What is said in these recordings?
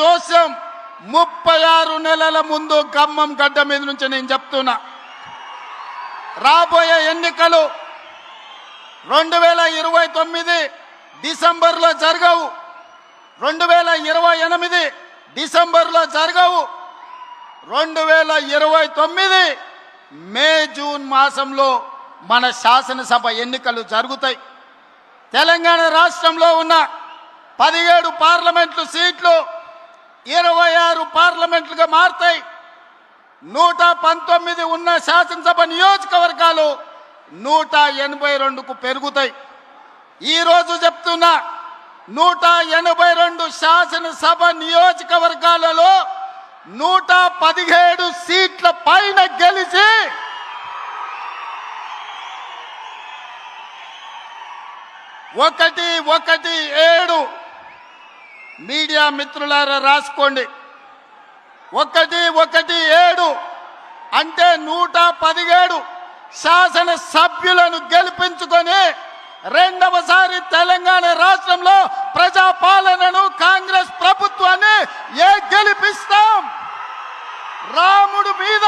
జోస్యం 36 నెలల ముందు ఖమ్మం గడ్డ మీద నుంచి నేను చెప్తున్నా, రాబోయే ఎన్నికలు 2029 డిసెంబర్లో జరగవు, 2028 డిసెంబర్లో జరగవు, 2029 మే జూన్ మాసంలో మన శాసనసభ ఎన్నికలు జరుగుతాయి. తెలంగాణ రాష్ట్రంలో ఉన్న 17 పార్లమెంటు సీట్లు 26 పార్లమెంట్లుగా మారుతాయి. 119 ఉన్న శాసనసభ నియోజకవర్గాలు 182కు పెరుగుతాయి. ఈరోజు చెప్తున్నా, 182 శాసనసభ నియోజకవర్గాలలో 117 సీట్ల పైన గెలిచి ఒకటి 7 మీడియా మిత్రులారా రాసుకోండి. 117 అంటే 117 శాసన సభ్యులను గెలిపించుకొని రెండవసారి తెలంగాణ రాష్ట్రంలో ప్రజాపాలనను కాంగ్రెస్ ప్రభుత్వాన్ని గెలిపిస్తాం. రాముడు మీద,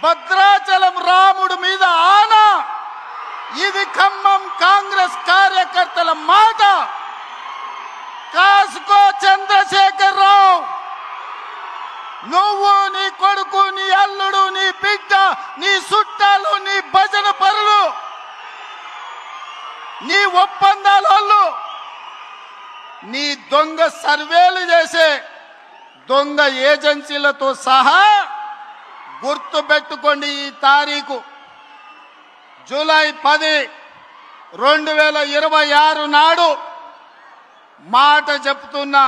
భద్రాచలం రాముడు మీద ఆనా. ఇది ఖమ్మం కాంగ్రెస్ కార్యకర్తల మాట. కాసుకో చంద్రశేఖర్ రావు, నువ్వు, నీ కొడుకు, నీ అల్లుడు, నీ బిడ్డ, నీ చుట్టాలు, నీ భజన పరులు, నీ ఒప్పందాలు, నీ దొంగ సర్వేలు చేసే దొంగ ఏజెన్సీలతో సహా గుర్తుపెట్టుకోండి. ఈ తారీఖు జూలై 10, 2026 నాడు మాట చెప్తున్నా.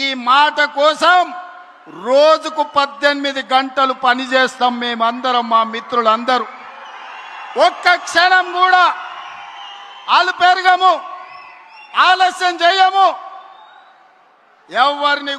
ఈ మాట కోసం రోజుకు 18 గంటలు పనిచేస్తాం మేమందరం, మా మిత్రులందరూ. ఒక్క క్షణం కూడా అలుపెరగము, ఆలస్యం చేయము. ఎవరిని